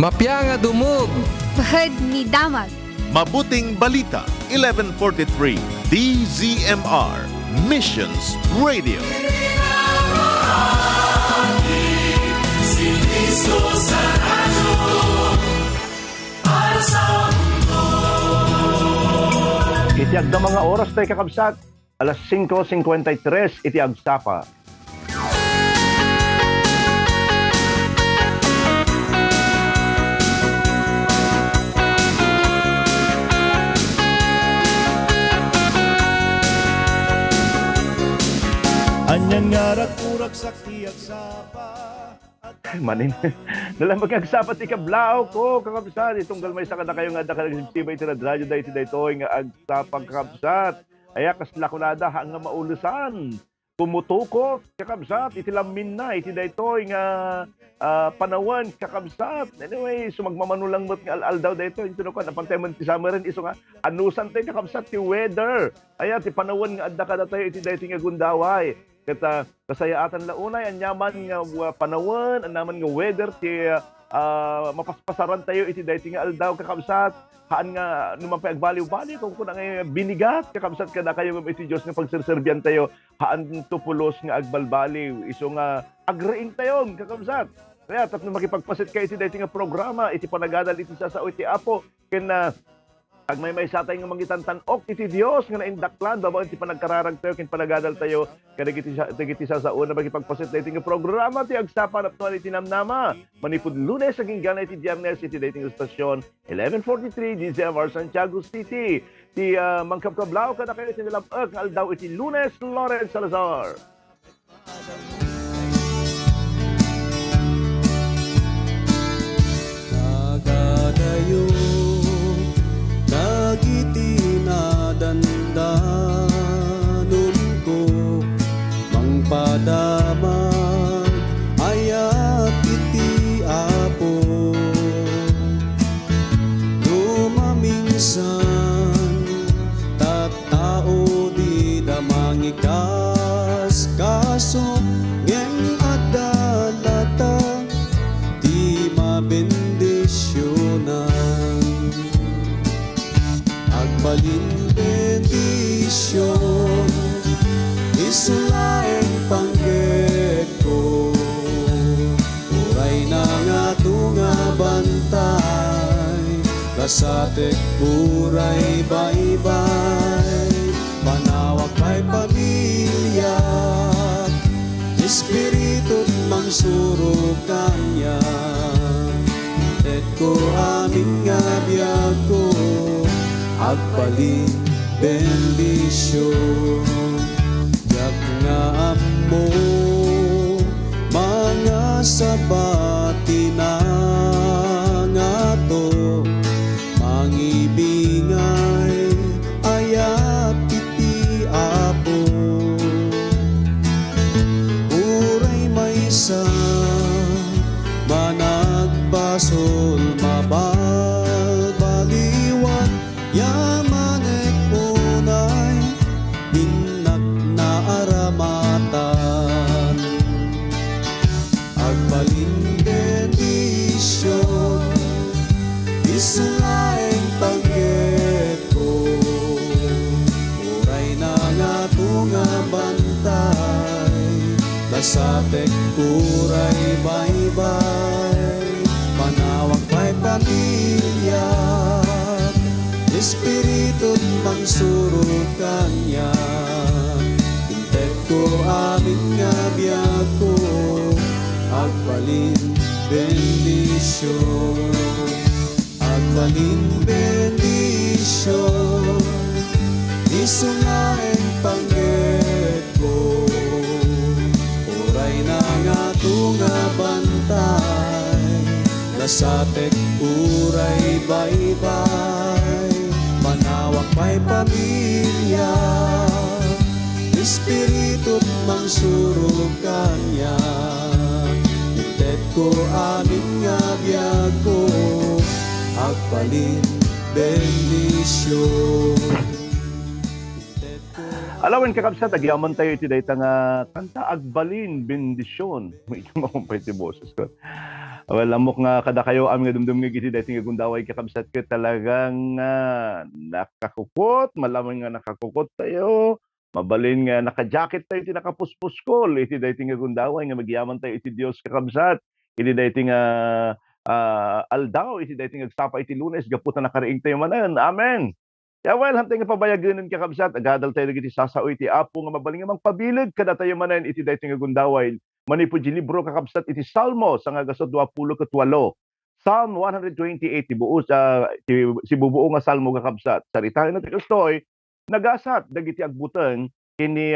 Mapya nga dumog. Bahad ni Damag. Mabuting Balita, 1143, DZMR, Missions Radio. Itiag na mga oras tayo kakabsat, alas 5:53, itiag sapa. Anyan nga rakurak sa tiyak sapa. Manin, nalang magkagsapat ikablaw ko, kakabsat. Itong galmay sa kada kayo nga nakalagsibay ito na radyo dahil ito nga agsapang kakabsat. Aya kaslakunada hang nga maulusan. Pumutukot, kakabsat. Itilamin na, iti dito nga panawan, kakabsat. Anyway, sumagmamanulang mo't nga al daw dito. Ito na ko, napantayaman ti summer rin. Iso nga, anusan tayo kakabsat, ti weather. Aya, ti panawan nga adda kada tayo, iti dito nga gundaway. Kata kasayaatan launay ang yaman nga panawan, ang naman nga weather ti mapaspasaran tayo iti dayti nga aldaw kakabsat. Haan nga naman pa agbaliw-baliw kung kuna nga binigat kakabsat kada kayo iti Dios nga pagserserbian tayo. Haan tupulos nga agbalbaliw iso nga agreing tayo kakabsat. Kaya tapno makipagpasit kayo iti dayti nga programa iti panagadal iti sao iti Apo ken ag may satay nga mangitan tanok iti Dios nga naindaklan babaw iti panagkararag tayo ken panagadal tayo kadagiti sa una magipagpasit dating nga programa ti agsapan apno iti namnama manipud Lunes aging gana iti Biyernes iti dating stasyon 1143 DZMR Santiago City ti mangkabkablaw kada kayo iti nalabag aldaw iti Lunes Lawrence Salazar. Nagadayo dagiti nadandanon ko mangpadamag ayat iti Apo lumaminsan tattao di damangikas kaso ngem adalata di mabendisyonan agbalin bendisyon isulaeng pangged ko uray na nga tunga bantay kasatek uray baybay panawag pa'y pamilya espiritu mangsuro kanya et ko aming nga biyag ko agbalin bendisyon yak nga amo mga sabati na nga to mangibingay ayat iti Apo uray maysa managbasol mabaliwan yamanek unay binak na aramatan agbalin bendisyon isulaeng pangged ko uray na nga tunga bantay kasatek uray baybay panawag pa'y pamilya espiritu mangsuro kanya intet ko aming nga biyag ko agbalin bendisyon isulaeng pangged ko uray na nga tunga bantay kasatek uray baybay manawag pa'y pamilya espiritu mangsuro kanya intet ko aming nga biyag ko agbalin bendisyon. Alawan kakabsat, agyaman tayo iti dayta nga kanta agbalin bendisyon. May makumpay ti boses ko. Well, amok nga kada kayo am nga dumdum nga giti daytoy nga gundaway kakabsat ket talagang nakakukot, malamang nga nakakukot tayo. Mabalin nga naka-jacket tayo iti nakapuspuskol iti daytoy nga gundaway nga magyaman tayo iti Dios kakabsat. Iti daytoy nga aldaw iti daytoy nga agsapa iti Lunes gaputa nakariing tayo manen. Amen. Ya well, hantay nga pabayaganon kakabsat, agadal tayo dagiti sasao iti Apo nga mabaling nga mangpabilig kada tayo manen iti daytoy nga gundaway. Manipud di libro kakabsat iti Salmo sa nga gaso 28. Psalm 128 ti buo si bubuo nga salmo kakabsat. Saritahen natin kastoy nagasat dagiti agbuteng kini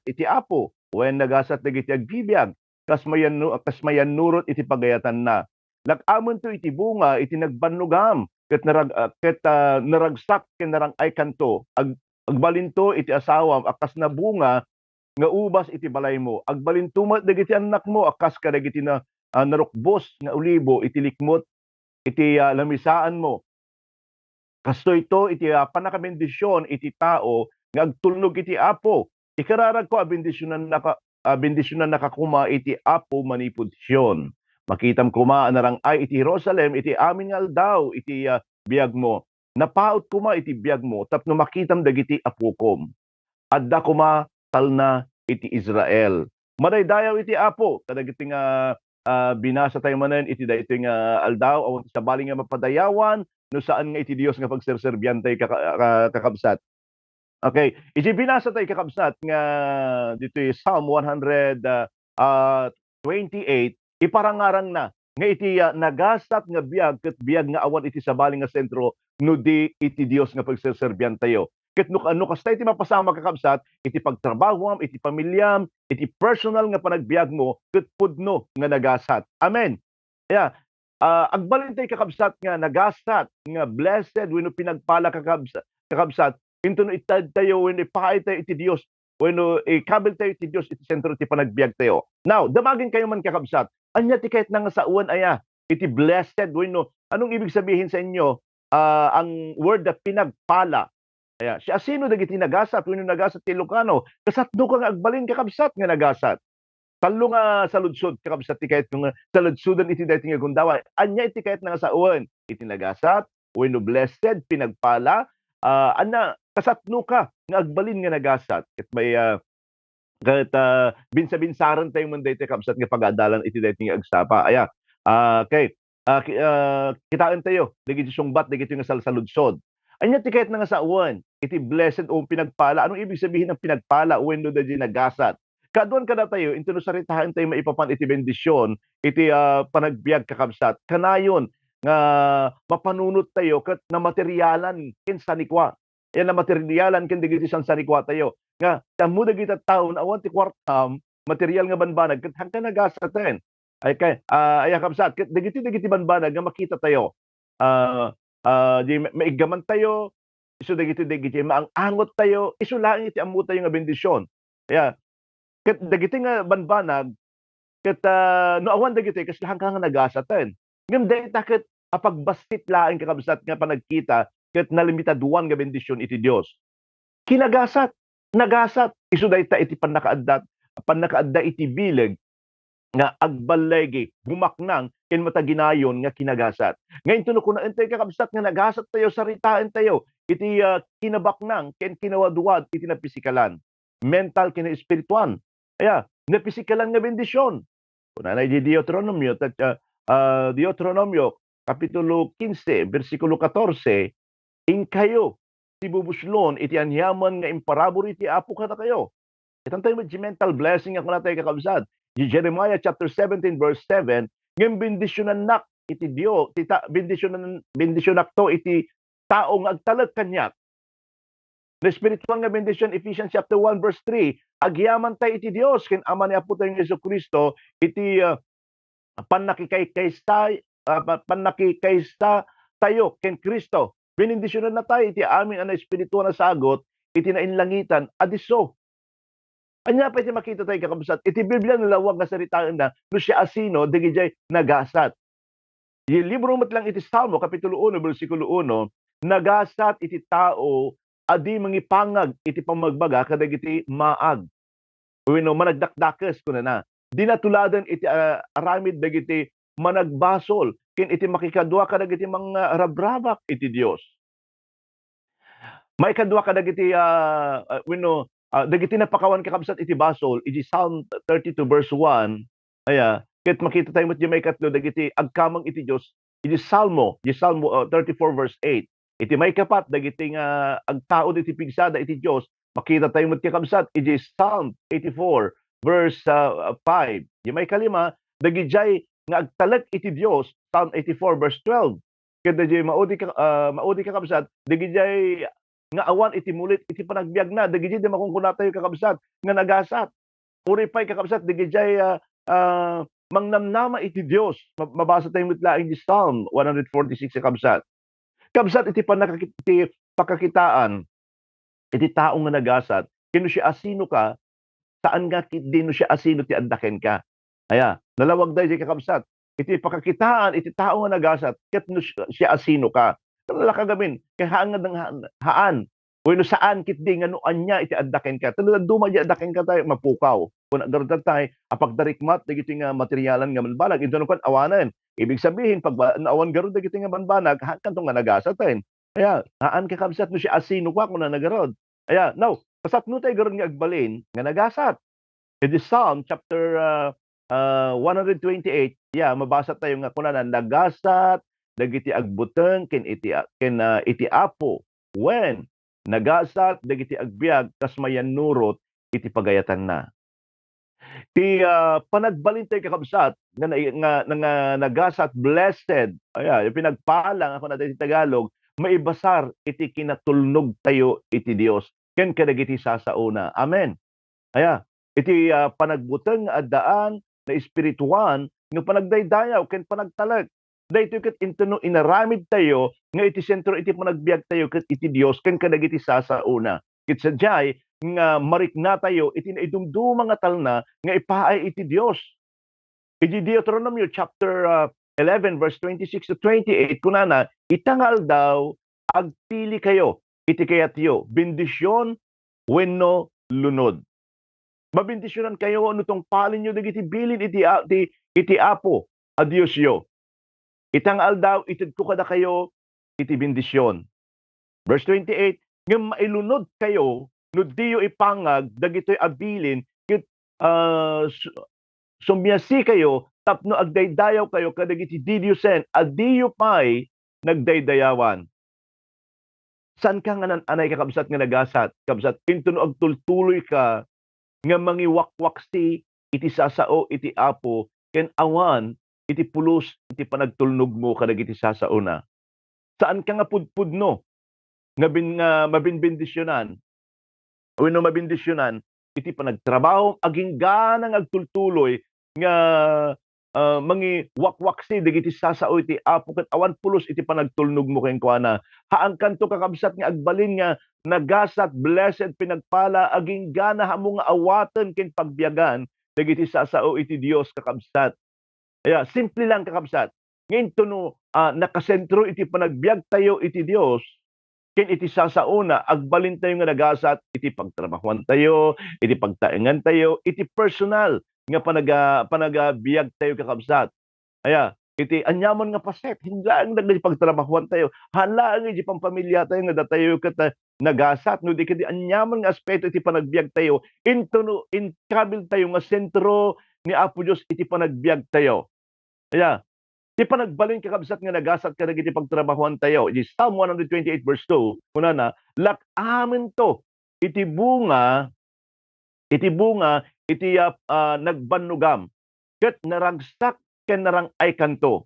iti Apo wen nagasat dagiti agbibiag kasmayan nurot iti pagayatan na. Lakamon to iti bunga iti nagbanlugam ket naragsak ken narang-ay kanto agbalinto iti asawam akas na bunga nga ubas iti balay mo. Agbalintumat dagiti anak mo akas ka dagiti narukbos nga olibo iti likmot iti lamisaan mo. Kasto ito iti panakabendisyon iti tao nga agtulnog iti Apo. Ikararag ko bendisyonan nakakuma iti Apo manipud Sion. Makitam kuma narang ay iti Jerusalem iti amin nga aldaw iti biyag mo. Napaot kuma iti biyag mo tapno makitam dagiti apukom. Adda kuma talna iti Israel. Madaydayaw iti Apo kadagiti nga binasa tayo manen iti daytoy nga aldaw awan sa baling nga mapadayawan no saan nga iti Dios nga pagserserbyan tayo kakabsat. Okay, iti binasa tayo kakabsat nga dito Psalm 128 iparangarang na nga iti nagasat nga biyag ket biyag nga awan iti sabaling nga sentro no di iti Dios nga pagserserbyan tayo. Ket no kasta iti mapasama kakabsat iti pagtrabahom, iti pamilyam, iti personal nga panagbiag mo ket pudno nga nagasat. Amen. Yeah. Agbalin tayo kakabsat nga nagasat nga blessed wenno pinagpala kakabsat into no itad tayo wenno ipaay tayo iti Dios wenno ikabel tayo iti Dios iti sentro iti panagbiag tayo. Now, damagin kayo man kakabsat. Anya ti kahit nga sa uwan aya iti blessed wenno anong ibig sabihin sa inyo ang word na pinagpala. Aya, si asino dagiti nagasat wenno nagasat ti Ilocano kasatno ka nga agbalin kakabsat nga nagasat. Talo nga sa ludsod kakabsat ti kahit nga sa ludsodan iti daytoy nga gundaway. Anya iti kahit nga sa uwan iti nagasat wenno blessed pinagpala ana kasatno ka nga agbalin nga nagasat. Ket may binsa-binsaran tayo man daytoy kakabsat nga pagadalan iti daytoy nga agsapa. Aya. Okay. Kitaan tayo dagiti sungbat dagiti nga salsaludsod. Anya ti kahit nga sa uwan iti blessed o pinagpala. Anong ibig sabihin ng pinagpala wenno daytoy nagasat? Kaduan kada tayo into no saritahan tayo maipapan iti bendisyon iti panagbiag kakabsat. Kanayon nga mapanunot tayo ket na materyalan ken sanikwa. Yan na materyalan ken dagiti sanikwa tayo. Nga tamo dagiti taon awan ti kwartam material nga banbanag ket hangtod nagasaten. Ay kay kabsat ket dagiti banbanag nga makita tayo. Di maigaman tayo isu dagiti maangot tayo isu laeng iti ammo tayo nga bendisyon. Kaya ket dagiti nga banbanag ket no awan dagiti kas lahang nga nagasaten. Ngem dayta ket pagbastit laeng kakabsat nga panagkita ket nalimitaduan nga bendisyon iti Dios. Kinagasat, nagasat isu dayta iti pannakaadda iti bileg nga agbalegi bumaknang ken mataginayon nga kinagasat. Ngayon tuno kuna entay kakabsat nga nagasat tayo saritaan tayo iti kinabaknang ken kinawadwad iti napisikalan. Mental ken espirituan. Kaya nga pisikalan nga bendisyon. Kuna na di Deuteronomio kapitulo 15 bersikulo 14 kayo ti bubuslon iti anyaman nga imparabor iti Apo kada kayo. Itang tayo mental blessing ako na tayo kakabsat. Jeremiah chapter 17 verse 7 ngem bendisyonan nak iti Dios bendisyonak to iti tao nga agtalag kanyak. The spiritual nga bendisyon Ephesians chapter 1 verse 3 agyaman tayo iti Dios ken ama ni Apo tayong Jesucristo iti panakikaysa tayo ken Kristo. Benindisyonan na tayo iti amin ang espiritual na sagot iti nainlangitan adiso. Anya pa iti makita tayo kakabsat iti Biblia nalawag nga saritaan na no siya asino digijay nagasat. Yung libro matlang iti Salmo kapitulo 1 bersikulo 1 nagasat iti tao adi mangipangag iti pamagbaga kadagiti maag. Wenno managdakdakes kuna na. dinatuladan iti aramid dagiti managbasol ken iti makikadua ka dagiti mga rabrabak iti Dios. May kadua ka dagiti dagiti napakawan kakabsat iti basol iti Psalm 32 verse 1. Ket makita tayo met may katlo dagiti agkamang iti Dios iti Salmo 34 verse 8. Iti may kapat dagiti nga agtaod iti pigsada iti Dios, makita tayo met kakabsat iti Psalm 84 verse 5. Iti may kalima dagijay nga agtalek iti Dios, Psalm 84 verse 12. Ket dagijay maudi kakabsat dagijay nga awan iti mulit iti panagbiag na dagiti di makungkuna tayo kakabsat nga nagasat puripay kakabsat dagiti mangnamnama iti Dios. Mabasa tayo mitlaing di Psalm 146 kakabsat iti iti pakakitaan iti tao nga nagasat kino siya asino ka saan nga dino siya asino ti andaken ka. Nalawag dahi kakabsat iti pakakitaan iti tao nga nagasat ket no siya asino ka. Kagamin kay haan wenno saan kitdi nga no anya iti addaken ka talaga duma di addaken ka tayo mapukaw kun garudan tayo apagdarikmat dagiti nga materyalan nga manbanag ito no kan awanen ibig sabihin pag awan garud dagiti nga manbanag haan kanto nga nagasatan haan ka kabsat no siya asino ka kun nagarod now kasapno tayo garud nga agbalin nga nagasat iti Psalm chapter 128 mabasa tayo nga kuna nagasat dagiti agbuteng ken iti apo when nagasat dagiti agbiag kas mayanurot iti pagayatan na. Ti panagbalin tayo kakabsat nga nagasat blessed yung pinagpalang ako na iti Tagalog maibasar iti kinatulnog tayo iti Dios ken kadagiti sasauna. Amen. Iti panagbuteng addaan na espirituan nga panagdaydayaw ken panagtalag daytoy ket inteno inaramid tayo nga iti sentro iti panagbiag tayo ket iti Dios ken kadagiti sasauna. Ket sadyay nga marikna tayo iti naidumduma nga talna nga ipaay iti Dios. Iti Deuteronomy chapter 11 verse 26 to 28 kunana itangal daw agpili kayo iti kayatyo bendisyon wenno lunod. Mabendisyonan kayo ano tong palin nyo dagiti bilin iti apo a Dios yo. Itangal daw itid ko kada kayo iti bendisyon. Verse 28, nga mailunod kayo no diyo ipangag dagitoy abilin ket sumyasi kayo tapno agdaydayaw kayo kadagiti didyosen adiyo pay nagdaydayawan. San ka nga anay kakabsat nga nagasat kabsat intno agtultuloy ka nga mangiwakwaksi iti sasao iti apo ken awan iti pulos iti panagtulnog mo kadagiti sasauna. Saan ka nga pudpudno nga mabinbendisyonan wenno mabindisyonan iti panagtrabaho aging ganang agtultuloy nga mangiwakwaksi dagiti sasao iti apo ket awan pulos iti panagtulnog mo ken kuana. Haan kanto kakabsat nga agbalin nga nagasat blessed pinagpala aging gana hamo nga awaten ken pagbiyagan dagiti sasao iti Dios kakabsat. Simple lang kakabsat. Ngayon no nakasentro iti panagbiag tayo iti Dios ken iti sasauna agbalin tayo nga nagasat iti pagtrabahuan tayo, iti pagtaengan tayo, iti personal nga panagbiag tayo kakabsat. Iti anyaman nga paset hinlaan dagiti pagtrabahuan tayo. Halaan iti pampamilya tayo nga datayo ket nagasat no di kadi anyaman nga aspeto iti panagbiag tayo into intrabil tayo nga sentro ni Apo Dios iti panagbiag tayo. Ti panagbalin kakabsat nga nagasat kadagiti pagtrabahuan tayo. Iti Psalm 128 verse 2 kunana lak-amen to iti bunga iti nagbanugam ket naragsak ken narang-ay kanto.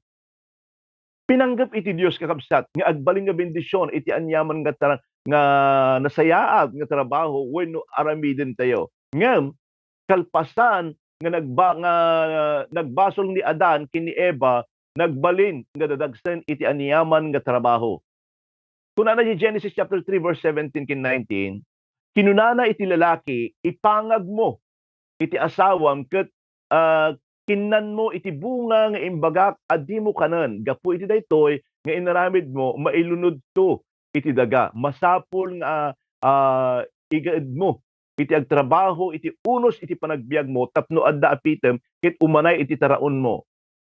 Pinanggap iti Dios kakabsat nga agbalin nga bendisyon iti anyaman nga nasayaat nga trabaho wenno aramiden tayo. Ngem kalpasan nga nagbasol ni Adan ken ni Eva nagbalin nga dadagsen iti anyaman nga trabaho. Kunana di Genesis chapter 3 verse 17 ken 19, kinunana iti lalaki ipangag mo iti asawam ket kinnan mo iti bunga nga imbagak addi mo kanen gapu iti daytoy nga inaramid mo mailunod to iti daga masapol nga igaed mo iti agtrabaho, iti unos, iti panagbiag mo, tapno adda apitem, kit umanay iti taraon mo.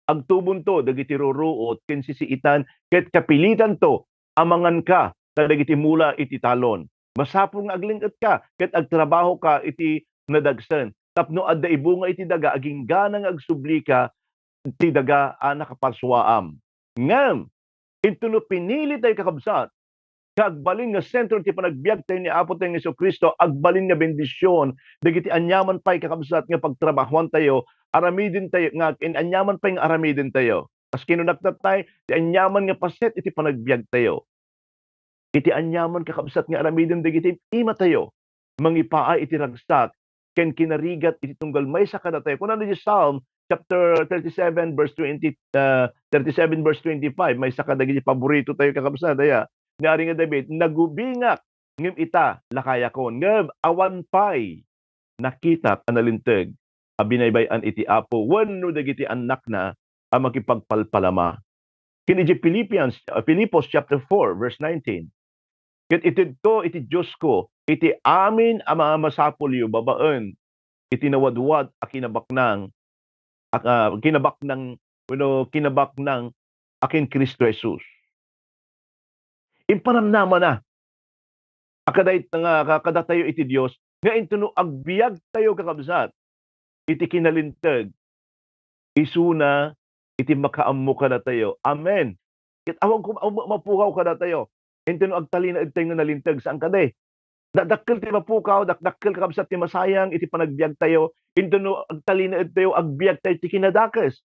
Agtubon to, dagiti ruruot, ken sisiitan, ket kapilitan to, amangan ka, dagiti mula iti talon. Masapul nga aglingket ka, ket agtrabaho ka iti nadagsen. Tapno adda ibunga iti daga, aging ganang agsubli ka, iti daga anak kapaswaam. Ngam, ito no pinili tayo kakabsat, kagbalin nga sentro ti panagbiag tayo ni Apo tayo ng Jesucristo, agbalin nga bendisyon, dagiti anyaman pa'y kakabsat nga pagtrabahuan tayo, aramidin tayo, nga anyaman pa'y nga aramidin tayo. As kinunaktat tayo, ti anyaman nga paset iti panagbiag tayo. Iti anyaman kakabsat nga aramidin dagiti ima tayo, mangipaay iti ragsak, ken kinarigat iti tunggal may sa kada tayo. Kung ano di Psalm, chapter 37 verse 20 37 verse 25 may saka dagiti paborito tayo kakabsat aya niari nga David nagubingak ngem ita lakayakon ngem awan pay nakita analinteg abinaybayan iti Apo wenno dagiti anak na ang makipagpalpalama kini Filipos chapter 4 verse 19 ket itidto iti Dios ko iti amin a mga masapulyo babaen iti nawadwad a kinabaknang kinabak ng akin Kristo Jesus. Impanamnama na akadait nga kada tayo iti Dios nga intuno agbiag tayo kakabsat iti kinalinteg isuna iti makaammo kada tayo. Amen. Ket awang mapukaw kada tayo. Intuno agtalina tayo nga nalinteg saan kaday. Dakkel ti mapukaw, dakkel kakabsat ti masayang iti panagbiag tayo. Intuno agtalina tayo agbiag tayo ti kinadakes.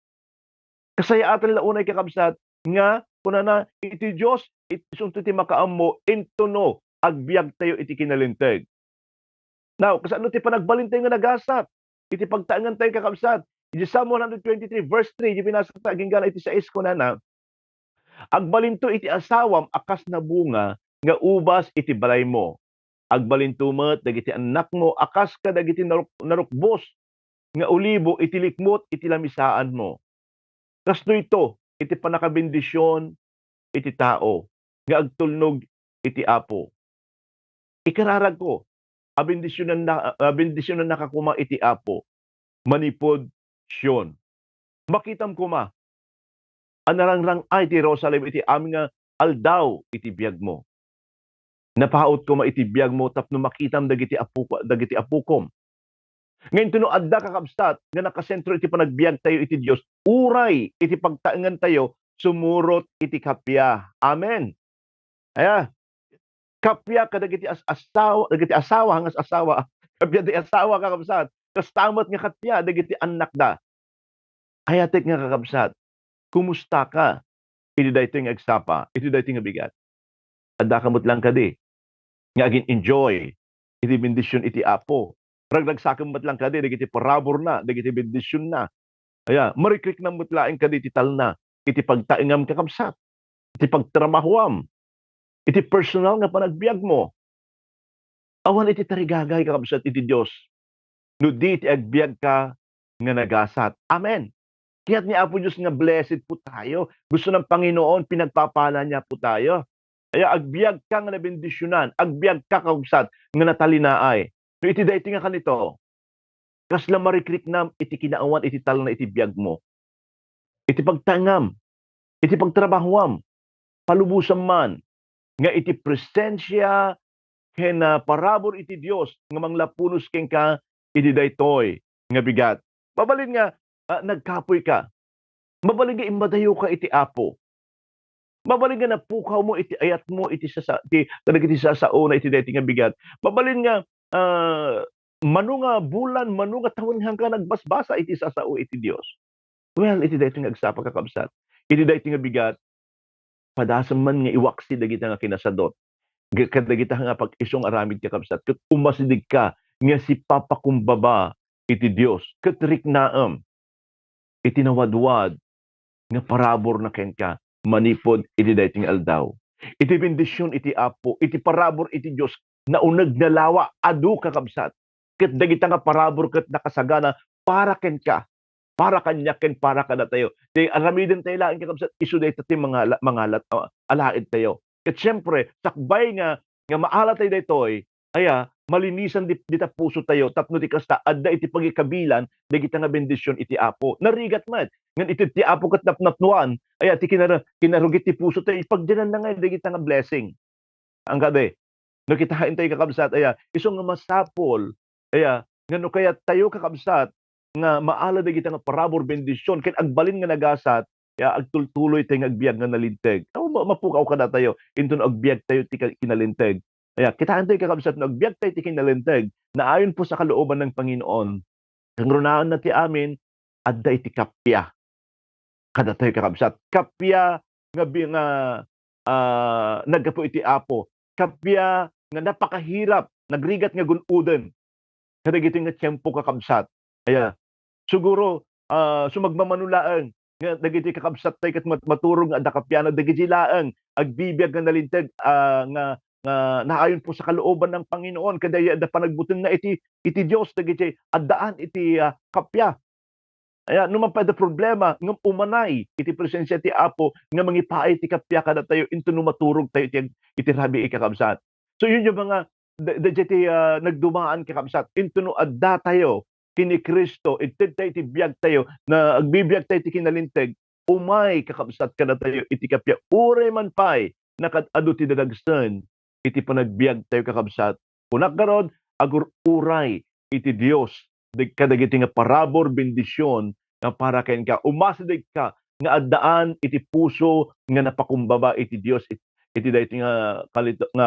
Kasayaatan launay kakabsat nga kunana iti Dios iti sunto ti makaammo intuno agbiag tayo iti kinalinteg. Now, kasano ti panagbalin tayo nga nagasat? Iti pagtaangan tayo kakabsat. Iti Psalm 123 verse 3 iti binasa ta ginggana iti 6 kunana agbalinto iti asawam akas na bunga nga ubas iti balay mo. Agbalintumet dagiti anak mo akas ka dagiti narukbos nga olibo iti likmot iti lamisaan mo. Kasto ito iti panakabendisyon iti tao nga agtulnog iti Apo. Ikararag ko abendisyonan nakakuma iti Apo manipod siyon. Makitam kuma anarangrang ay ti Jerusalem iti amin nga aldaw iti biag mo. Napaot ko maitibiyag mo tapno makitam dagiti apukom. Ngayon tuno adda kakabsat nga nakasentro iti panagbiag tayo iti Dios, uray iti pagtaengan tayo sumurot iti kapya. Amen. Aya, kapya kadagiti asawa hangas asawa, kapya di asawa kakabsat. Kastamat nga kapya dagiti anak da. Ayatek nga kakabsat. Kumusta ka? Iti daytoy nga agsapa, iti daytoy nga bigat. Adda kamot lang kadi. Nga agin enjoy iti bendisyon iti Apo. Raglagsakam matlang kadi dagiti parabor na, dagiti bendisyon na. Aya, marikrik na mutlaing kadi iti talna, iti pagtaingam kakabsat, iti pagtramahuam, iti personal nga panagbiag mo. Awan iti tarigagay kakabsat iti Dios. No di iti agbiag ka nga nagasat. Amen. Kaya't ni Apo Diyos nga blessed po tayo. Gusto ng Panginoon, pinagpapala niya po tayo. Kaya agbiag ka nga nabendisyonan, agbiag ka kausat nga natalinaay. No iti dayti nga kanito, kasla marikrik nam iti kinaawan iti tal na iti biag mo. Iti pagtangam, iti pagtrabahuam, palubusan man, nga iti presensya ken parabor iti Dios nga manglapunos ken ka iti daytoy nga bigat. Mabalin nga nagkapoy ka. Mabalin nga imadayo ka iti Apo. Mabalin nga napukaw mo iti ayat mo iti sasauna iti daytoy nga bigat. Mabalin nga manunga bulan manunga tawen hangga nagbasbasa iti sasao iti Dios. Well, iti daytoy nga agsapa kakabsat. Iti daytoy nga bigat padasam man nga iwaksi dagiti nga kinasadot. Kadagita nga pag isong aramid kakabsat ket umasidig ka nga si papakumbaba iti Dios ket riknaem iti nawadwad nga parabor na ken ka manipod iti daytoy nga aldaw. Iti bendisyon iti Apo, iti parabor iti Dios na uneg na lawa adu kakabsat. Ket dagita nga parabor ket nakasagana para ken ka. Para kanya ken para kada tayo. Di aramiden tayo laing kakabsat isu dayta ti mga alaid tayo. Ket syempre sakbay nga maala tayo daytoy aya malinisan dita puso tayo, tapno ti kasta, adda iti pagikabilan, dagiti nga bendisyon iti Apo. Narigat man, ngan iti ti Apo kat napnapnuan, ay ti kinarugit ti puso tayo, ipagdinan na nga, dagiti nga blessing. Ang gabi, no kita hain tayo kakabsat, isong nga masapol, ngano kaya tayo kakabsat, nga maala dagiti nga parabor bendisyon, ken agbalin nga nagasat, agtultuloy tayo nga agbiag nga nalinteg. Mapukaw ka na tayo, into na agbiag tayo ti kinalinteg. Kita antay kakabsat na agbiag tayo ti kinalinteg, na ayon po sa kalooban ng Panginoon, ang runaan na ti amin, adda iti kapya. Kada tayo kakabsat. Kapya nga naggapo iti Apo. Kapya nga napakahirap, nagrigat nga gunuden. Kada gito nga tiyempo kakabsat. Siguro, sumagmamanulaan, nga dagiti kakabsat tayo kat maturong nga adda kapya na dagiti laeng, agbibiyag nga nalinteg, nga naayon po sa kalooban ng Panginoon kadaya da panagbutin na iti Dios dagiti addaan iti kapya. Numan pa da problema ngem umanay iti presensya ti Apo nga mangipaay ti kapya kada tayo into maturog tayo iti rabi kakabsat. So yun yung mga dagiti nagdumaan kakabsat into no adda tayo kini Kristo ited tayo iti biyag tayo na agbibiyag tayo iti kinalinteg umay kakabsat kada tayo iti kapya uray man pay nakadado ti dadagsen iti panagbiag tayo kakabsat. Unak garod, agur uray iti Dios kadagiti nga parabor bendisyon nga para ken ka. Umasadig ka nga addaan iti puso nga napakumbaba iti Dios iti dayti nga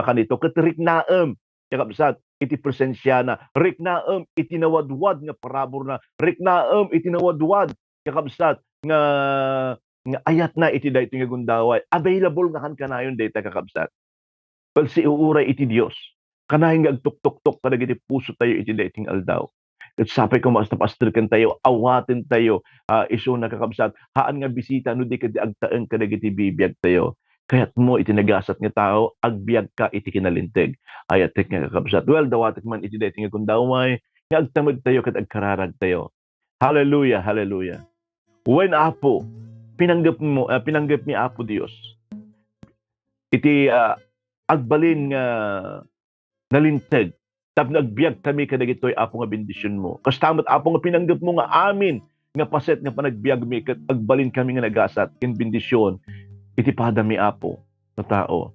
kanito ket riknaem kakabsat iti presensya na. Riknaem iti nawadwad nga parabor na. Riknaem iti nawadwad kakabsat nga ayat na iti dayti nga gundaway. Available nga kan kanayon dayta kakabsat. Well, si uuray iti Dios. Kanahin nga agtuk-tuk-tuk kadagiti puso tayo iti dating aldaw. At sapay ko maastap-astrikan tayo, awatin tayo, iso nakakabsat, haan nga bisita, no di ka di agtaan kadagiti bibiyag tayo. Kaya't mo iti nagasat nga tao, agbiag ka iti kinalinteg. Ayatek nga kakabsat. Well, dawatik man iti dating nga kundaway, nga agtamad tayo kat agkararag tayo. Hallelujah, hallelujah. When Apo, pinanggap ni Apo Dios, iti agbalin nga nalinteg tap nagbiag kami kadagitoy Apo nga bendisyon mo. Kastamat Apo nga pinanggap mo nga amin nga paset nga panagbiag mi ket agbalin kami nga nagasat ken bendisyon iti padami Apo na tao.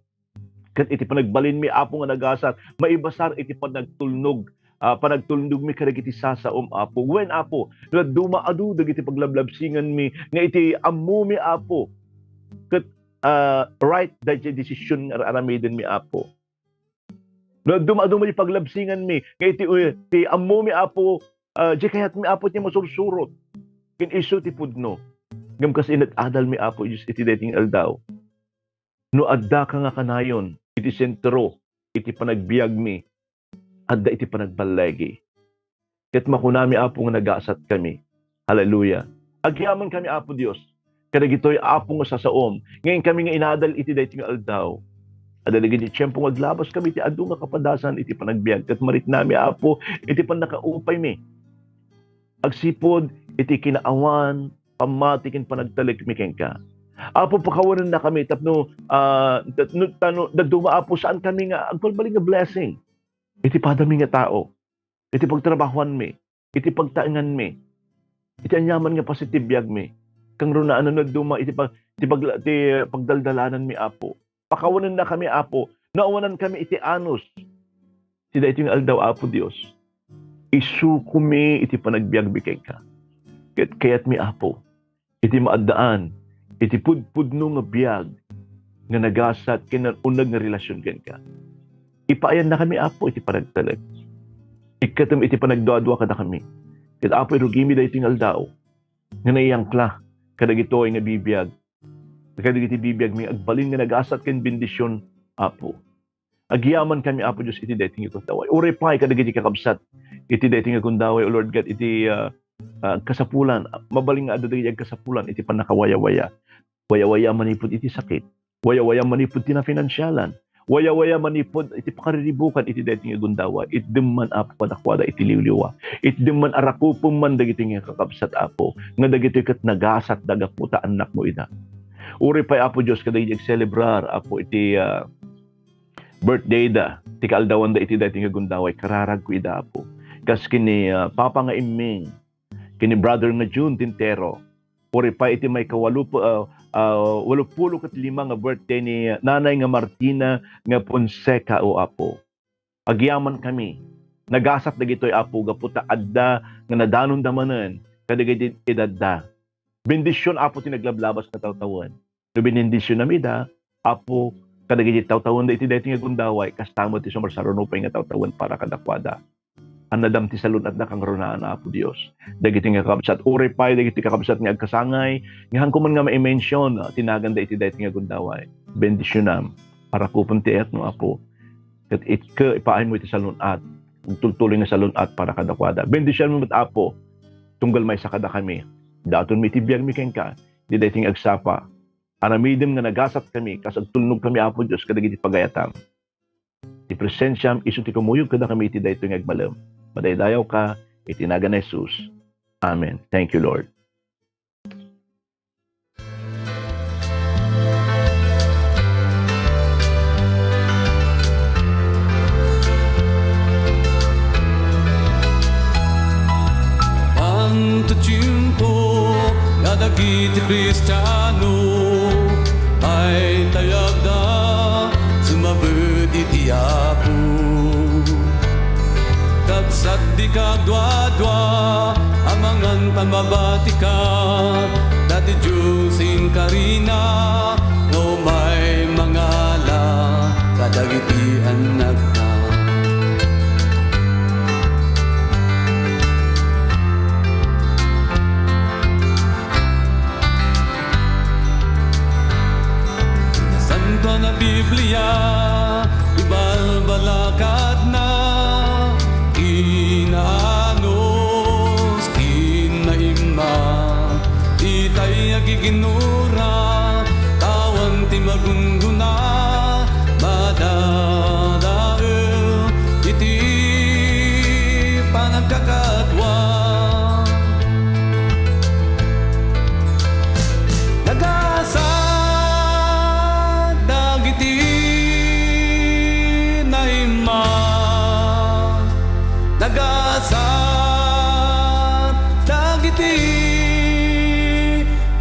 Ket iti panagbalin mi Apo nga nagasat maibasar iti panagtulnog mi kadagiti sasaom Apo. When Apo dumaadu dagiti paglablabsingan mi nga iti ammo mi Apo ket right decision nga aramiden mi Apo. No dumado mi paglabsingan mi nga iti ammo mi Apo di kayat mi Apo ti masursurot ken isu ti pudno ngem kas inadal mi Apo iti dating aldaw. No adda ka nga kanayon iti sentro iti panagbiag mi adda iti panagbalegi. Ket makunami Apo nga nagasat kami. Hallelujah. Agyaman kami Apo Dios kadagitoy Apo nga sasaom. Ngayon kami nga inadal iti dating aldaw. Adalagin iti tiyempo nga aglabas kami iti adu nga kapadasan iti panagbiag ket marit nami Apo iti panakaupay mi. Agsipod iti kinaawan pamati ken panagtalik mi kenka. Apo pakawanan na kami tapno nagduma Apo saan kami nga agbalbali nga blessing. Iti padami nga tao. Iti pagtrabahuan mi, iti pagtaengan mi. Iti anyaman nga pasitibiyag mi. Kang runaan na nagduma iti pagdaldalanan mi Apo. Pakawanan na kami Apo, naawanan kami iti anos. Sida iti nga aldaw Apo Dios. Isuko mi iti panagbiag bikay ka. Kayat mi Apo, iti maaddaan, iti pudpudno nga biag, nga nagasat kinanunag nga relasyon ken ka. Ipaayan na kami Apo iti panagtalag. Ikatam iti panagduadwa kada kami. Ket Apo irugimi da iti nga aldaw, nga naiyangkla, kadagito nga bibiyag. Kadagiti bibiyag mi agbalin nga nagasat ken bendisyon Apo. Agyaman kami Apo Dios iti dating kundaway. Uri pay kadagiti kakabsat iti dating kundaway o Lord God iti kasapulan mabaling nga adagiti kasapulan iti panakawaya-waya. Waya-waya manipud iti sakit. Waya-waya manipud tina finansyalan. Waya-waya manipud iti pakariribukan iti dating kundaway. Itdem Apo padakwada iti liwliwa. Itdem man arakupom man dagiti kakabsat Apo. Nga dagiti ket nagasat dagaputa anak mo ida. Uri pa Apo Dios kadagiti celebrar Apo iti birthday da. Tika aldawan da iti da iti nga gundaway. Kararag ko ida po. Kas kini Papa nga Iming. Kini brother nga June Tintero. Puri pa iti may kawalupo 85 nga birthday ni Nanay nga Martina nga Ponseca o Apo. Agyaman kami. Nagasat na gito'y Apo gaputa adda nga nadanon damanan kadagiti idadda. Bendisyon Apo tinaglablabas na tawtawan. No binindisyon namida Apo kadagiti tawtawan da iti daytoy nga gundaway kastamo ti sumarsarunupay nga tawtawan para kadakwada. Ang nadam ti salun at nakangrunaan na Apo Dios. Dagiti nga kabsat uripay, dagiti kakabsat nga agkasangay, nga hangkuman nga ma-mention, tinaganda iti dayto nga gundaway. Bendisyonam, para kupunti at no Apo. Kat ipaay mo iti salun at, tultuloy nga salun at para kadakwada. Bendisyon mo at Apo, tunggal may sakada kami. Daton may tibiyag mi ka, di dayto nga agsapa. Anamidim nga nagasat kami, kasag tulnog kami Apo Dios, kadagiti pagayatam. Ti presensyam, iso ti kumuyog kada kami iti dayto nga agmalam. Madaydayaw ka, itinaga na Jesus. Amen. Thank you, Lord. Ang tiyempo nga dagiti Kristiyano ay tayag na sumabed iti Apo. Kagsat di kagdwa-dwa amangan pamabati ka dati Diyosin karina no may mangala kadagiti anak na. Santo na Biblia ibalbalakad na inaanos, inaima itay agiginura tawan ti magungguna madadael iti panagkakadwa nagasad dagiti naima nagasat dagiti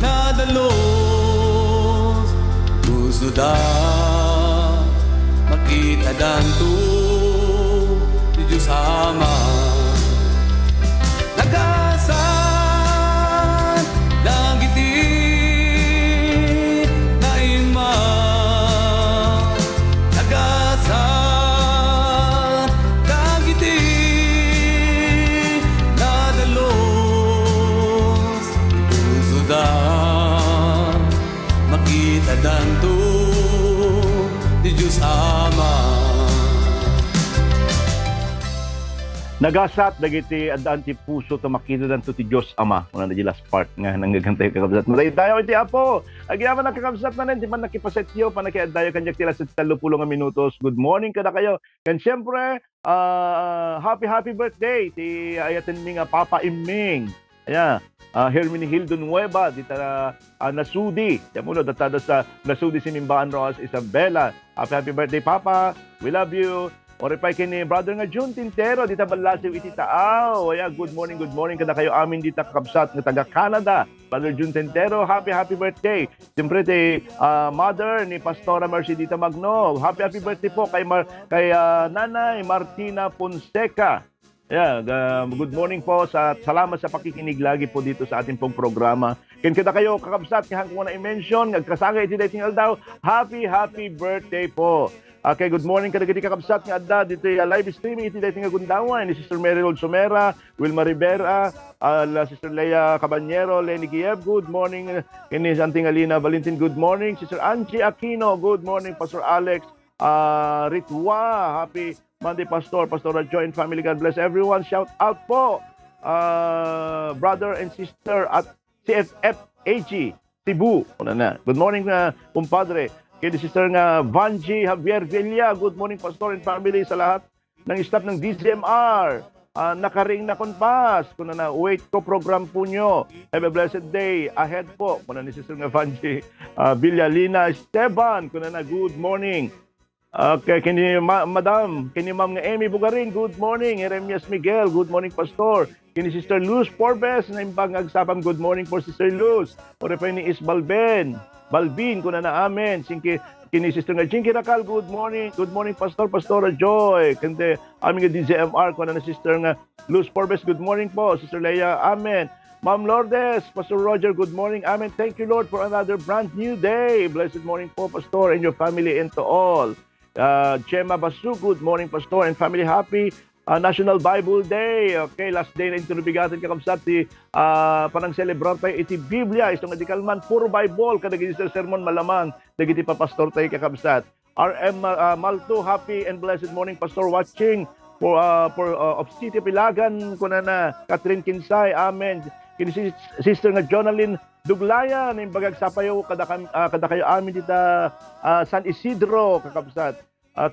nadalos gusto da makita danto di Diyos Ama nagasat dagiti naima nagasat dagiti makita danto di Diyos Ama. Nagasat dagiti adaan ti puso to makita danto ti Dios Ama. Una na di last part nga nanggagantay kakabsat. Madaydayaw iti Apo. Agyaman na kakabsat na rin. Di man nakipasetyo. Panakiadayo kanyak tila sa 30 nga minutos. Good morning kada kayo. And syempre, happy birthday ti ayatin mi nga Papa Iming. Ayan. Hermini Hildo Nueva dita Nasudi. Yamuno datada sa Nasudi Sinimbaan Roas Isabela. Happy birthday Papa. We love you. Oripay kini brother nga June Tintero dita Balasiw iti Taaw. Ayan, good morning kada kayo amin dita kakabsat nga taga Canada. Brother June Tintero, happy birthday. Siyempre ti mother ni Pastora Mercy dita Magno. Happy birthday po kay Nanay Martina Ponseca. Yeah, good morning po sa salamat sa pakikinig lagi po dito sa ating pong programa. Ken kada kayo kakabsat nga ko na i-mention nagkasangay iti daytoy daw. Happy birthday po. Okay, good morning kada giti kakabsat nga adda dito live streaming iti daytoy nga gundawan ni Sister Mary Rod Somera, Wilma Rivera, Sister Leia Cabanyero, Lenny Giev, good morning. Kini Santing Alina Valentin, good morning. Sister Angie Aquino, good morning. Pastor Alex Ritwa, happy Monday, Pastor Joy and family. God bless everyone. Shout out po, brother and sister at CFF AG, Cebu. Good morning, kumpadre. Kay sister nga Vanji Javier Villa. Good morning, Pastor and family sa lahat ng staff ng DZMR. Nakaring na konpas. Kuna na wait ko program po nyo. Have a blessed day ahead po. Kuna ni sister nga Vanji Villa Lina Esteban. Kuna na good morning. Okay, Madam, kini Ma'am nga Amy Bugarin, good morning. Jeremias Miguel, good morning, Pastor. Kini Sister Luz Forbes, na imbang agsapam, good morning po, Sister Luz. Ore pa ni Balbin, kung na amen. Kini Sister nga Jinky Rakal, good morning, Pastor, Pastora Joy. Kante, aming nga DZMR, kung na Sister nga Luz Forbes, good morning po, Sister Leia, amen. Ma'am Lourdes, Pastor Roger, good morning, amen. Thank you, Lord, for another brand new day. Blessed morning po, Pastor, and your family, and to all. Gemma Basu, good morning, Pastor and family. Happy National Bible Day. Okay, last day na intunubigatan kakabsat ti panang celebrar tayo iti Biblia. Itong adikalman, puro Bible. Kadagiti sa sermon malamang. Dagiti pa pastor tayo kakabsat. RM Malto, happy and blessed morning, Pastor, watching for of City Pilagan. Kunana, Catherine Kinsay, amen. Kini Sister nga Jonalyn Duglayan, yung bagagsapayo kada kayo amin dita San Isidro, kakabsat.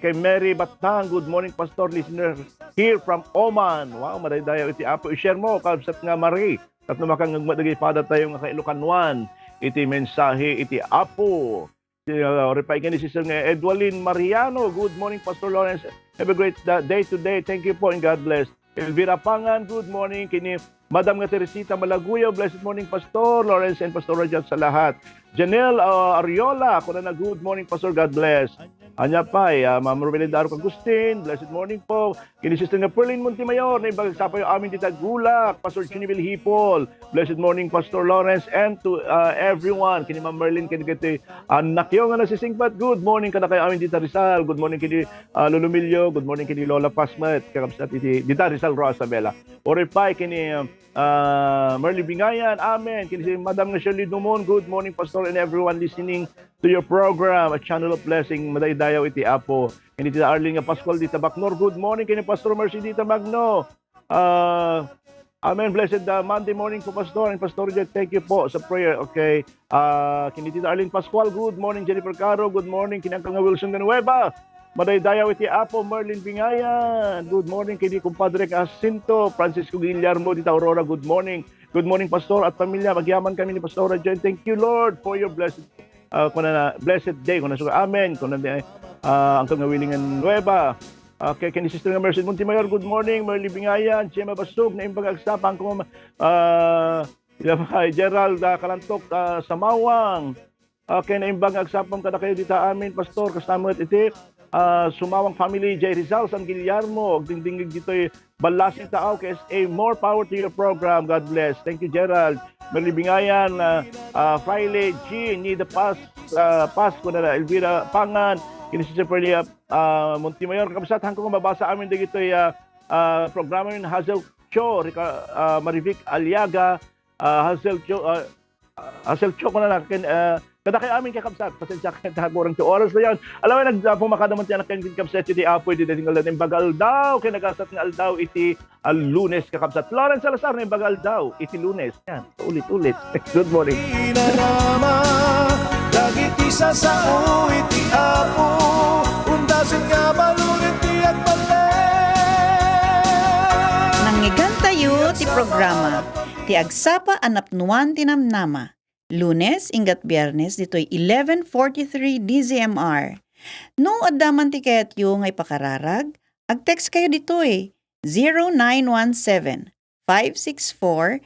Kay Mary Batang, good morning, Pastor, listener here from Oman. Wow, madaydayo iti Apo. I-share mo, kakabsat nga Marie. At namakang magmadagay pada tayo nga kailukanwan. Iti mensahe, iti Apo. Repay ka ni Sister nga Edwalyn Mariano, good morning, Pastor Lawrence. Have a great day today. Thank you po and God bless. Elvira Pangan, good morning. Kini Madam nga Teresita Malaguyo, blessed morning, Pastor Lawrence and Pastor Rajat sa lahat. Janelle Ariola, kuna na good morning, Pastor, God bless. Anya pa, Ma'am Robelinda Arco Agustin, blessed morning po. Kini Sister nga Perlin Montimayor, na ibagsapayo amin dita Gulak, Pastor Chinibil Hipol, blessed morning, Pastor Lawrence, and to everyone. Kini Ma'am Merlin, kini kiti Nakyo nga nasisingpat, good morning kada kayo amin dita Rizal, good morning kini Lolo Milyo, good morning kini Lola Pasmat, kakabsat dita Rizal Rosabella. Orepay kini Merly Bingayan, amen. Kini si Madam nga Shirley Dumon, good morning, Pastor, and everyone listening to your program, a channel of blessing, madaydayaw iti Apo. Kini tita Arlene nga Pascual dita Bacnor, good morning. Kini Pastor Mercy dita Magno, amen. Blessed Monday morning po, Pastor and Pastor Jet, thank you po sa prayer. Okay, kini tita Arlene Pascual, good morning. Jennifer Caro, good morning. Kini Angka nga Wilson Ganueva, madaydayaw iti Apo. Merlin Bingayan, good morning. Kini Kumpadre Jacinto, Francisco Guillermo dita Aurora, good morning. Good morning, Pastor at pamilya. Magyaman kami ni Pastor Jen. Thank you, Lord, for your blessed blessed day. Amen. Ang kangawilingan Nueva. Okay, kini Sister nga Mercy Montimayor, good morning. Merly Bingayan, Gemma Basug, na imbag agsapang ko Gerald Kalantok sa Mawang. Okay, na imbag agsapang kada kayo dita amin, Pastor, kasama iti Sumawang family, J. Rizal, San Guillermo, dingdingig dito'y Balasing Tao, KSA, more power to your program. God bless. Thank you, Gerald. Merly Bingayan, Fraile G, Nida Pasko na Elvira Pangan, kini si Seperlia Montimayor, kabsat hangkong mabasa amin dito'y programa yun, Hazel Cho, Marivic Aliaga, Hazel Cho ko na kada kayo amin kakabsat, pasensya kayo tahagurang 2 oras na yan. Alam mo, nagpumakadaman tiyan na kayong kabsat iti apoy, di dating aldaw, bagal daw, kaya nagasat ng aldaw iti Lunes kakabsat. Florence Salazar na bagal daw, iti Lunes. Yan, ulit-ulit. Good morning. Inanama, dagiti sa sao iti Apo, undasin nga balunit ti at Nangyigan tayo ti programa, ti agsapa anapnuan tinamnama. Lunes, ingat Biyernes, dito'y 11:43 DZMR. No addaman ti kayatyo ngay pakararag, ag-text kayo dito'y 0917-564-8100.